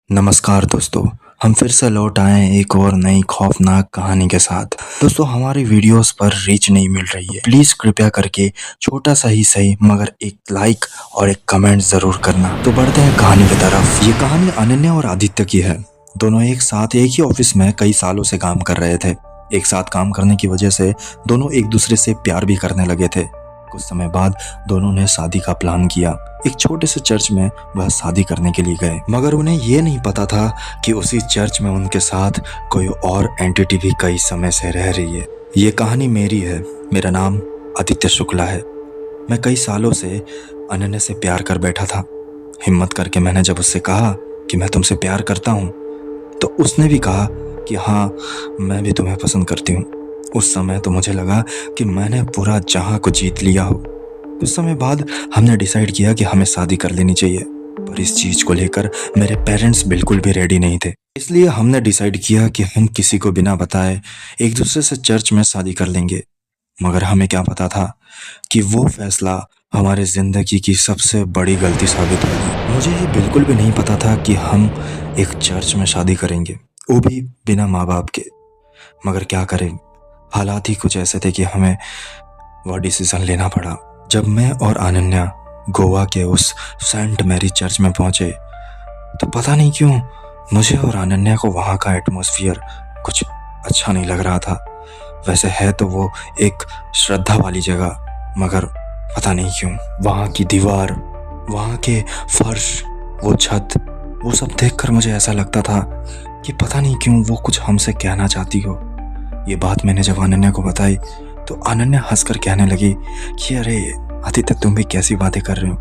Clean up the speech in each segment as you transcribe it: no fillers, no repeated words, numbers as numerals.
नमस्कार दोस्तों। हम फिर से लौट आए हैं एक और नई खौफनाक कहानी के साथ। दोस्तों, हमारी वीडियोस पर रीच नहीं मिल रही है। प्लीज कृपया करके छोटा सा ही सही मगर एक लाइक और एक कमेंट जरूर करना। तो बढ़ते हैं कहानी की तरफ। ये कहानी अनन्या और आदित्य की है। दोनों एक साथ एक ही ऑफिस में कई सालों से काम कर रहे थे। एक साथ काम करने की वजह से दोनों एक दूसरे से प्यार भी करने लगे थे। कुछ समय बाद दोनों ने शादी का प्लान किया। एक छोटे से चर्च में वह शादी करने के लिए गए, मगर उन्हें ये नहीं पता था कि उसी चर्च में उनके साथ कोई और एंटिटी भी कई समय से रह रही है। ये कहानी मेरी है। मेरा नाम आदित्य शुक्ला है। मैं कई सालों से अनन्या से प्यार कर बैठा था। हिम्मत करके मैंने जब उससे कहा कि मैं तुमसे प्यार करता हूँ, तो उसने भी कहा कि हाँ, मैं भी तुम्हें पसंद करती हूँ। उस समय तो मुझे लगा कि मैंने पूरा जहां को जीत लिया हो। कुछ समय बाद हमने डिसाइड किया कि हमें शादी कर लेनी चाहिए, पर इस चीज को लेकर मेरे पेरेंट्स बिल्कुल भी रेडी नहीं थे। इसलिए हमने डिसाइड किया कि हम किसी को बिना बताए एक दूसरे से चर्च में शादी कर लेंगे। मगर हमें क्या पता था कि वो फैसला हमारे जिंदगी की सबसे बड़ी गलती साबित होगी। मुझे ये बिल्कुल भी नहीं पता था कि हम एक चर्च में शादी करेंगे, वो भी बिना माँ बाप के। मगर क्या करें, हालात ही कुछ ऐसे थे कि हमें वह डिसीजन लेना पड़ा। जब मैं और अनन्या गोवा के उस सेंट मैरी चर्च में पहुंचे, तो पता नहीं क्यों मुझे और अनन्या को वहां का एटमॉस्फेयर कुछ अच्छा नहीं लग रहा था। वैसे है तो वो एक श्रद्धा वाली जगह, मगर पता नहीं क्यों वहां की दीवार, वहां के फर्श, वो छत, वो सब देखकर मुझे ऐसा लगता था कि पता नहीं क्यों वो कुछ हमसे कहना चाहती हो। ये बात मैंने जब अनन्या को बताई तो अनन्या हंसकर कहने लगी कि अरे आदित्य, तुम भी कैसी बातें कर रहे हो,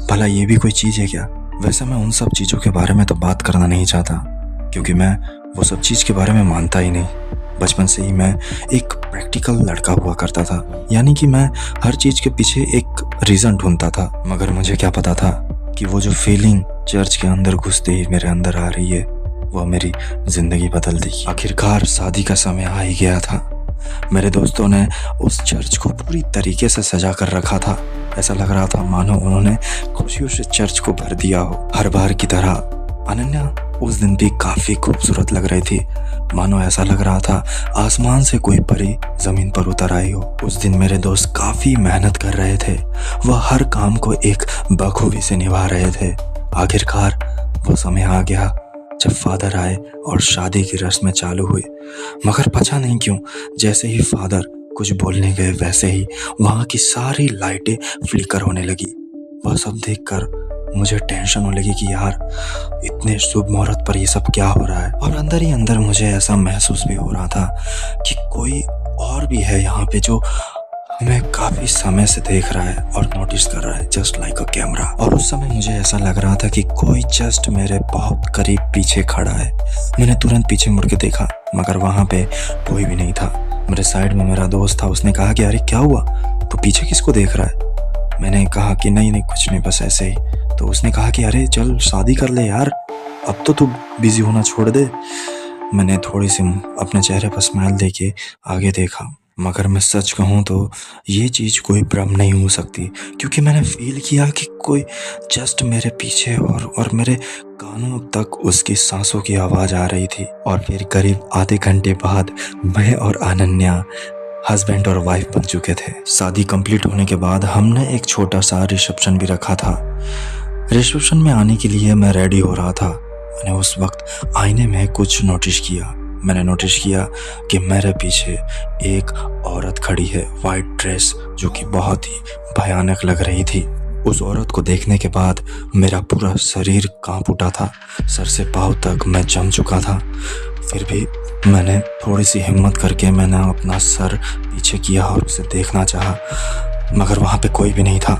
भला ये भी कोई चीज़ है क्या। वैसे मैं उन सब चीज़ों के बारे में तो बात करना नहीं चाहता, क्योंकि मैं वो सब चीज़ के बारे में मानता ही नहीं। बचपन से ही मैं एक प्रैक्टिकल लड़का हुआ करता था, यानी कि मैं हर चीज़ के पीछे एक रीज़न ढूंढता था। मगर मुझे क्या पता था कि वो जो फीलिंग चर्च के अंदर घुसते ही मेरे अंदर आ रही है, वह मेरी जिंदगी बदल दी। आखिरकार शादी का समय आ ही गया था। मेरे दोस्तों ने उस चर्च को पूरी तरीके से सजा कर रखा था। ऐसा लग रहा था मानो उन्होंने खुशियों से चर्च को भर दिया हो। हर बार की तरह अनन्या उस दिन भी काफी खूबसूरत लग रही थी। मानो ऐसा लग रहा था आसमान से कोई परी जमीन पर उतर आई हो। उस दिन मेरे दोस्त काफी मेहनत कर रहे थे। वह हर काम को एक बखूबी से निभा रहे थे। आखिरकार वो समय आ गया जब फादर आए और शादी की रस्में चालू हुई। मगर पता नहीं क्यों जैसे ही फादर कुछ बोलने गए, वैसे ही वहां की सारी लाइटें फ्लिकर होने लगी। वह सब देखकर मुझे टेंशन होने लगी कि यार, इतने शुभ मुहूर्त पर ये सब क्या हो रहा है। और अंदर ही अंदर मुझे ऐसा महसूस भी हो रहा था कि कोई और भी है यहाँ पे जो हमें काफी समय से देख रहा है और नोटिस कर रहा है, जस्ट लाइक अ कैमरा। और उस समय मुझे ऐसा लग रहा था कि कोई जस्ट मेरे बहुत करीब पीछे खड़ा है। मैंने तुरंत पीछे मुड़ के देखा, मगर वहां पे कोई भी नहीं था। मेरे साइड में मेरा दोस्त था। उसने कहा कि अरे क्या हुआ, तो पीछे किसको देख रहा है। मैंने कहा कि नहीं नहीं, कुछ नहीं, बस ऐसे ही। तो उसने कहा कि अरे चल शादी कर ले यार, अब तो तू बिजी होना छोड़ दे। मैंने थोड़ी सी अपने चेहरे पर स्माइल देके आगे देखा, मगर मैं सच कहूँ तो ये चीज़ कोई भ्रम नहीं हो सकती, क्योंकि मैंने फील किया कि कोई जस्ट मेरे पीछे और मेरे कानों तक उसकी सांसों की आवाज़ आ रही थी। और फिर करीब आधे घंटे बाद मैं और अनन्या हस्बैंड और वाइफ बन चुके थे। शादी कंप्लीट होने के बाद हमने एक छोटा सा रिसेप्शन भी रखा था। रिसेप्शन में आने के लिए मैं रेडी हो रहा था। मैंने उस वक्त आईने में कुछ नोटिस किया। मैंने नोटिस किया कि मेरे पीछे एक औरत खड़ी है, वाइट ड्रेस, जो कि बहुत ही भयानक लग रही थी। उस औरत को देखने के बाद मेरा पूरा शरीर कांप उठा था। सर से पांव तक मैं जम चुका था। फिर भी मैंने थोड़ी सी हिम्मत करके मैंने अपना सर पीछे किया और उसे देखना चाहा, मगर वहाँ पे कोई भी नहीं था।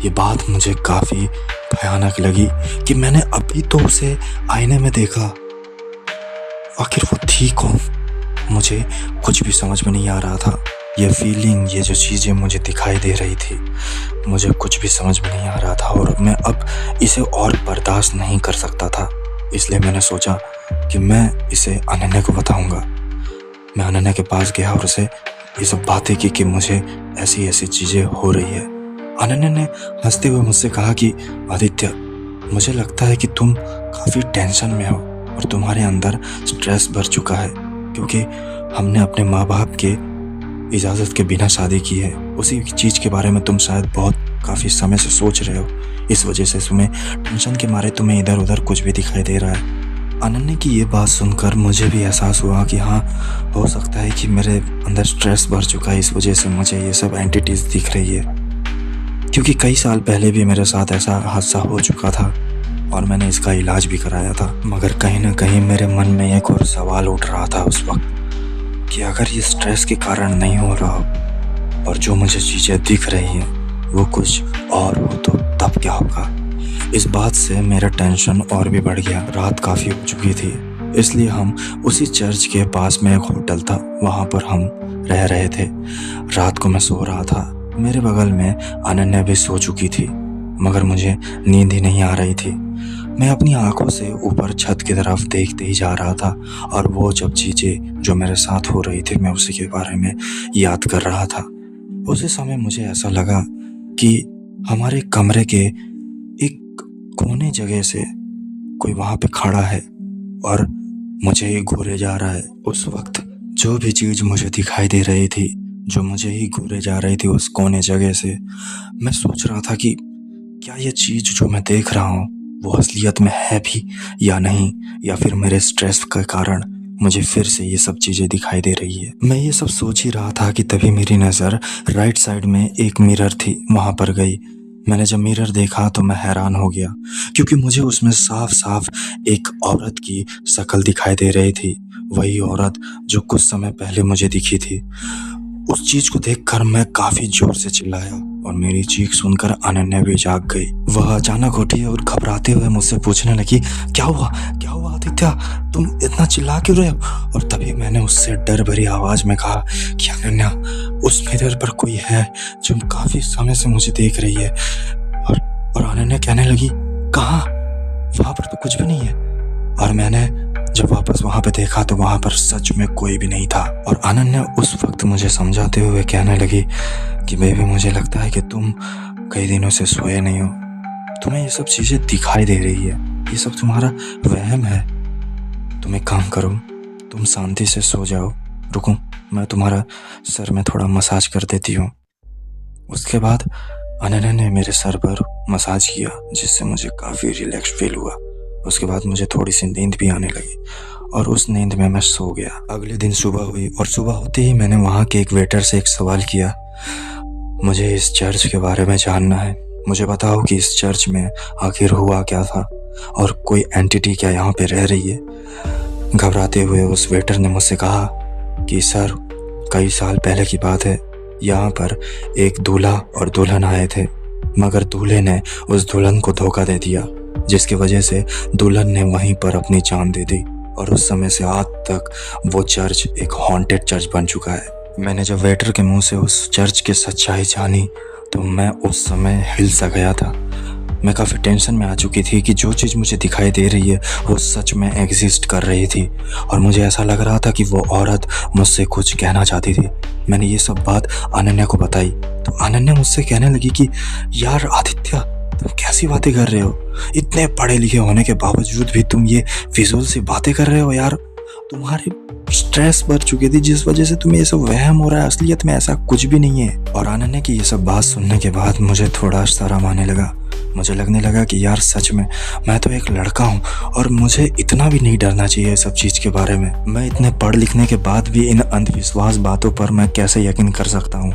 ये बात मुझे काफ़ी भयानक लगी कि मैंने अभी तो उसे आईने में देखा, आखिर वो थी कौन। मुझे कुछ भी समझ में नहीं आ रहा था। ये फीलिंग, ये जो चीज़ें मुझे दिखाई दे रही थी, मुझे कुछ भी समझ में नहीं आ रहा था और मैं अब इसे और बर्दाश्त नहीं कर सकता था। इसलिए मैंने सोचा कि मैं इसे अनन्या को बताऊंगा। मैं अनन्या के पास गया और उसे ये सब बातें की कि मुझे ऐसी ऐसी चीज़ें हो रही है। अनन्या ने हंसते हुए मुझसे कहा कि आदित्य, मुझे लगता है कि तुम काफ़ी टेंशन में हो और तुम्हारे अंदर स्ट्रेस भर चुका है, क्योंकि हमने अपने माँ बाप के इजाज़त के बिना शादी की है। उसी चीज़ के बारे में तुम शायद बहुत काफ़ी समय से सोच रहे हो। इस वजह से तुम्हें टेंशन के मारे तुम्हें इधर उधर कुछ भी दिखाई दे रहा है। अनन्या की ये बात सुनकर मुझे भी एहसास हुआ कि हाँ, हो सकता है कि मेरे अंदर स्ट्रेस भर चुका है, इस वजह से मुझे ये सब एंटिटीज़ दिख रही है। क्योंकि कई साल पहले भी मेरे साथ ऐसा हादसा हो चुका था और मैंने इसका इलाज भी कराया था, मगर कहीं ना कहीं मेरे मन में एक और सवाल उठ रहा था उस वक्त कि अगर ये स्ट्रेस के कारण नहीं हो रहा हो और जो मुझे चीज़ें दिख रही हैं वो कुछ और हो तो तब क्या होगा। इस बात से मेरा टेंशन और भी बढ़ गया। रात काफ़ी हो चुकी थी, इसलिए हम उसी चर्च के पास में एक होटल था, वहाँ पर हम रह रहे थे। रात को मैं सो रहा था, मेरे बगल में अनन्या भी सो चुकी थी, मगर मुझे नींद ही नहीं आ रही थी। मैं अपनी आंखों से ऊपर छत की तरफ देखते ही जा रहा था और वो जब चीज़ें जो मेरे साथ हो रही थी मैं उसी के बारे में याद कर रहा था। उसी समय मुझे ऐसा लगा कि हमारे कमरे के एक कोने जगह से कोई वहाँ पे खड़ा है और मुझे ही घूरे जा रहा है। उस वक्त जो भी चीज़ मुझे दिखाई दे रही थी, जो मुझे ही घूरे जा रही थी उस कोने जगह से, मैं सोच रहा था कि क्या ये चीज़ जो मैं देख रहा हूँ वो असलियत में है भी या नहीं, या फिर मेरे स्ट्रेस के कारण मुझे फिर से ये सब चीज़ें दिखाई दे रही है। मैं ये सब सोच ही रहा था कि तभी मेरी नज़र राइट साइड में एक मिरर थी, वहाँ पर गई। मैंने जब मिरर देखा तो मैं हैरान हो गया, क्योंकि मुझे उसमें साफ साफ एक औरत की शक्ल दिखाई दे रही थी, वही औरत जो कुछ समय पहले मुझे दिखी थी। उस चीज को देखकर मैं काफी जोर से चिल्लाया और मेरी चीख सुनकर अनन्या भी जाग गई। वह अचानक उठी और घबराते हुए मुझसे पूछने लगी, क्या हुआ आदित्य, तुम इतना चिल्ला क्यों रहे हो? और तभी मैंने उससे डर भरी आवाज में कहा कि अनन्या, उस मिरर पर कोई है जो काफी समय से मुझे देख रही है। और अनन्या कहने लगी, कहाँ? वहां पर तो कुछ भी नहीं है। और मैंने जब वापस वहां पे देखा तो वहां पर सच में कोई भी नहीं था। और अनन्या उस वक्त मुझे समझाते हुए कहने लगी कि बेबी, मुझे लगता है कि तुम कई दिनों से सोए नहीं हो, तुम्हें ये सब चीजें दिखाई दे रही है, ये सब तुम्हारा वहम है। तुम एक काम करो, तुम शांति से सो जाओ, रुको मैं तुम्हारा सर में थोड़ा मसाज कर देती हूँ। उसके बाद अनन्या ने मेरे सर पर मसाज किया, जिससे मुझे काफ़ी रिलैक्स फील हुआ। उसके बाद मुझे थोड़ी सी नींद भी आने लगी और उस नींद में मैं सो गया। अगले दिन सुबह हुई और सुबह होते ही मैंने वहाँ के एक वेटर से एक सवाल किया, मुझे इस चर्च के बारे में जानना है, मुझे बताओ कि इस चर्च में आखिर हुआ क्या था और कोई एंटिटी क्या यहाँ पे रह रही है। घबराते हुए उस वेटर ने मुझसे कहा कि सर, कई साल पहले की बात है, यहाँ पर एक दूल्हा और दुल्हन आए थे, मगर दूल्हे ने उस दुल्हन को धोखा दे दिया, जिसकी वजह से दुल्हन ने वहीं पर अपनी जान दे दी। और उस समय से आज तक वो चर्च एक हॉन्टेड चर्च बन चुका है। मैंने जब वेटर के मुंह से उस चर्च की सच्चाई जानी तो मैं उस समय हिल सा गया था। मैं काफ़ी टेंशन में आ चुकी थी कि जो चीज़ मुझे दिखाई दे रही है वो सच में एग्जिस्ट कर रही थी और मुझे ऐसा लग रहा था कि वो औरत मुझसे कुछ कहना चाहती थी। मैंने ये सब बात अनन्या को बताई तो अनन्या मुझसे कहने लगी कि यार आदित्य, तुम कैसी बातें कर रहे हो, इतने पढ़े लिखे होने के बावजूद भी तुम ये फिजूल सी बातें कर रहे हो यार। तुम्हारी स्ट्रेस बढ़ चुकी थी जिस वजह से तुम्हें ये सब वहम हो रहा है, असलियत में ऐसा कुछ भी नहीं है। और अनन्या की ये सब बात सुनने के बाद मुझे थोड़ा शर्म आने लगा। मुझे लगने लगा कि यार सच में मैं तो एक लड़का हूँ और मुझे इतना भी नहीं डरना चाहिए सब चीज़ के बारे में। मैं इतने पढ़ लिखने के बाद भी इन अंधविश्वास बातों पर मैं कैसे यकीन कर सकता हूँ।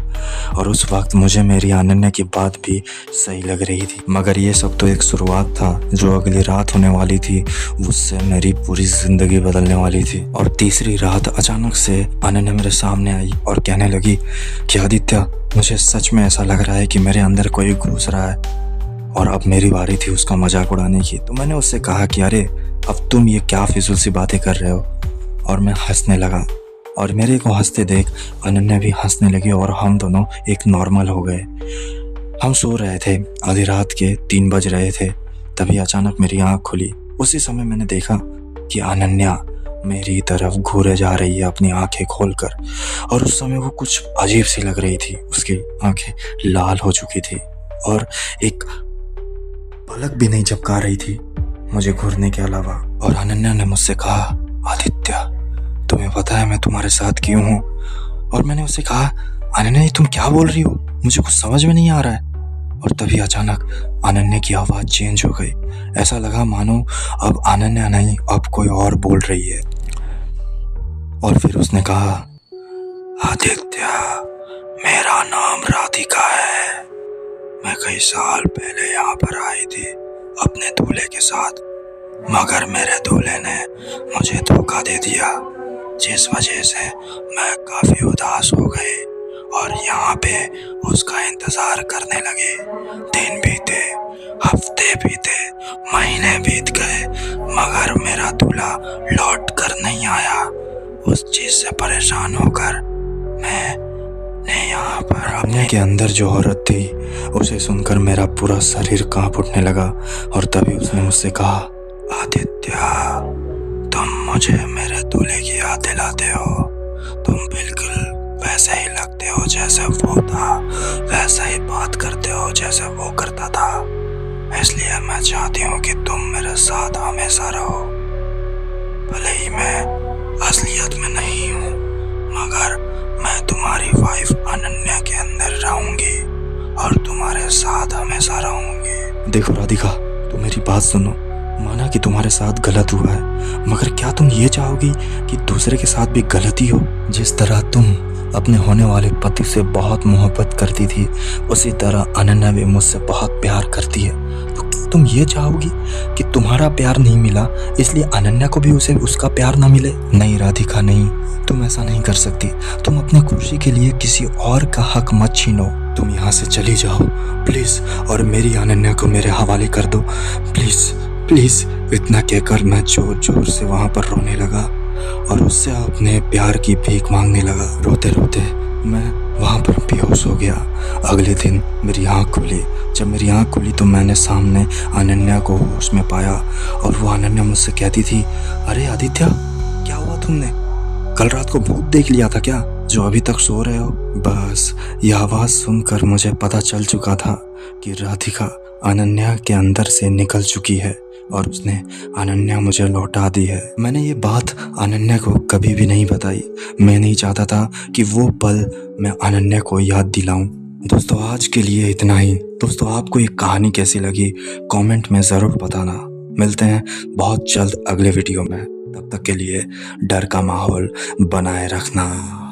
और उस वक्त मुझे मेरी अनन्या की बात भी सही लग रही थी, मगर ये सब तो एक शुरुआत था। जो अगली रात होने वाली थी उससे मेरी पूरी जिंदगी बदलने वाली थी। और तीसरी रात अचानक से अनन्या मेरे सामने आई और कहने लगी कि आदित्य, मुझे सच में ऐसा लग रहा है कि मेरे अंदर कोई घुस रहा है और अब मेरी बारी थी उसका मजाक उड़ाने की। तो मैंने उससे कहा कि अरे अब तुम ये क्या फिजूल सी बातें कर रहे हो, और मैं हंसने लगा। और मेरे को हंसते देख अनन्या भी हंसने लगी और हम दोनों एक नॉर्मल हो गए। हम सो रहे थे, आधी रात के 3 बज रहे थे, तभी अचानक मेरी आँख खुली। उसी समय मैंने देखा कि अनन्या मेरी तरफ घूरे जा रही है अपनी आंखें खोलकर, और उस समय वो कुछ अजीब सी लग रही थी। उसकी आंखें लाल हो चुकी थी और एक पलक भी नहीं झपका रही थी। मुझे घूरने के अलावा। और अनन्या ने मुझसे कहा, आदित्य तुम्हें पता है मैं तुम्हारे साथ क्यों हूँ? और मैंने उससे कहा, अनन्या तुम क्या बोल रही हो, मुझे कुछ समझ में नहीं आ रहा है। और तभी अचानक अनन्या की आवाज़ चेंज हो गई। ऐसा लगा मानो अब अनन्या नहीं, अब कोई और बोल रही है। और फिर उसने कहा, आदित्य मेरा नाम राधिका है, मैं कई साल पहले यहाँ पर आई थी अपने दूल्हे के साथ, मगर मेरे दूल्हे ने मुझे धोखा दे दिया, जिस वजह से मैं काफ़ी उदास हो गई और यहाँ पे उसका इंतज़ार करने लगे। दिन बीते, हफ्ते बीते, महीने बीत गए, मगर मेरा दूल्हा लौट कर नहीं आया। उस चीज़ से परेशान होकर मैंने यहाँ पर अपने के अंदर जो औरत थी उसे सुनकर मेरा पूरा शरीर कांप उठने लगा। और तभी उसने मुझसे कहा, आदित्य तुम मुझे मेरे दूल्हे की याद दिलाते हो, तुम बिल्कुल वैसे ही लगते हो जैसे वो था, वैसा ही बात करते हो जैसे वो करता था, इसलिए मैं चाहती हूँ कि तुम मेरे साथ हमेशा रहो। भले ही मैं असलियत में नहीं हूँ, मगर मैं तुम्हारी वाइफ अनन्या के अंदर रहूंगी और तुम्हारे साथ हमेशा रहूंगी। देखो राधिका, तुम मेरी बात सुनो। माना कि तुम्हारे साथ गलत हुआ है, मगर क्या तुम ये चाहोगी कि दूसरे के साथ भी गलती हो? जिस तरह तुम अपने होने वाले पति से बहुत मोहब्बत करती थी, उसी तरह अनन्या भी मुझसे बहुत प्यार करती है। तो क्या तुम ये चाहोगी कि तुम्हारा प्यार नहीं मिला इसलिए अनन्या को भी उसे उसका प्यार ना मिले? नहीं राधिका, नहीं, तुम ऐसा नहीं कर सकती। तुम अपनी खुशी के लिए किसी और का हक मत छीनो। तुम यहाँ से चली जाओ प्लीज, और मेरी अनन्या को मेरे हवाले कर दो प्लीज प्लीज। इतना कहकर मैं जोर जोर से वहाँ पर रोने लगा और उससे अपने प्यार की भीख मांगने लगा। रोते रोते मैं वहाँ पर बेहोश हो गया। अगले दिन मेरी आँख खुली। जब मेरी आँख खुली तो मैंने सामने अनन्या को होश में पाया और वो अनन्या मुझसे कहती थी, अरे आदित्य क्या हुआ, तुमने कल रात को भूत देख लिया था क्या, जो अभी तक सो रहे हो? बस ये आवाज़ सुनकर मुझे पता चल चुका था कि राधिका अनन्या के अंदर से निकल चुकी है और उसने अनन्या मुझे लौटा दी है। मैंने ये बात अनन्या को कभी भी नहीं बताई। मैं नहीं चाहता था कि वो पल मैं अनन्या को याद दिलाऊं। दोस्तों आज के लिए इतना ही। दोस्तों आपको ये कहानी कैसी लगी कमेंट में ज़रूर बताना। मिलते हैं बहुत जल्द अगले वीडियो में। तब तक के लिए डर का माहौल बनाए रखना।